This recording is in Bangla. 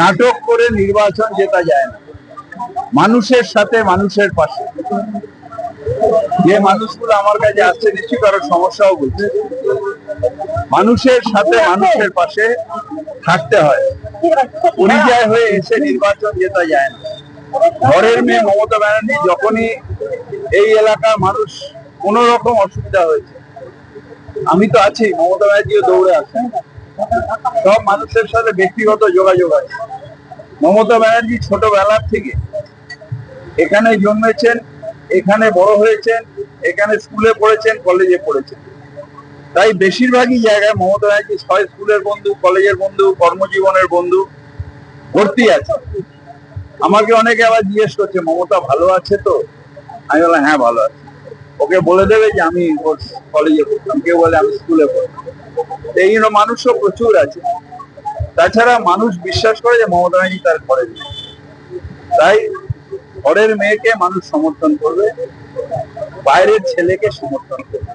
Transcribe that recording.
নাটক করে নির্বাচন জেতা যায় না। মানুষের সাথে মানুষের পাশে যে মানুষগুলো আমার কাছে আসছে নিশ্চয়ই কারো সমস্যাও বলছে, মানুষের সাথে মানুষের পাশে থাকতে হয়। পরিযায় হয়ে এসে নির্বাচন জেতা যায় না। ঘরের মেয়ে মমতা ব্যানার্জি যখনই এই এলাকার মানুষ কোন রকম অসুবিধা হয়েছে, আমি তো আছি, মমতা ব্যানার্জিও দৌড়ে আসে। সব মানুষের সাথে ব্যক্তিগত যোগাযোগ আছে। মমতা ব্যানার্জি ছোটবেলার থেকে এখানে জন্মেছেন, এখানে বড় হয়েছেন, এখানে স্কুলে পড়েছেন, কলেজে পড়েছেন। তাই বেশিরভাগই জায়গায় মমতা ব্যানার্জি হয় স্কুলের বন্ধু, কলেজের বন্ধু, কর্মজীবনের বন্ধু ভর্তি আছে। আমাকে অনেকে আবার জিজ্ঞেস করছে মমতা ভালো আছে তো? আমি বললাম হ্যাঁ ভালো আছে। ওকে বলে দেবে যে আমি ওর কলেজে পড়তাম, কেউ বলে আমি স্কুলে পড়তাম। এই জন্য মানুষও প্রচুর আছে। তাছাড়া মানুষ বিশ্বাস করে যে মমতা ব্যানার্জি তার ঘরের মেয়ে, তাই ঘরের মেয়েকে মানুষ সমর্থন করবে, বাইরের ছেলেকে সমর্থন করবে।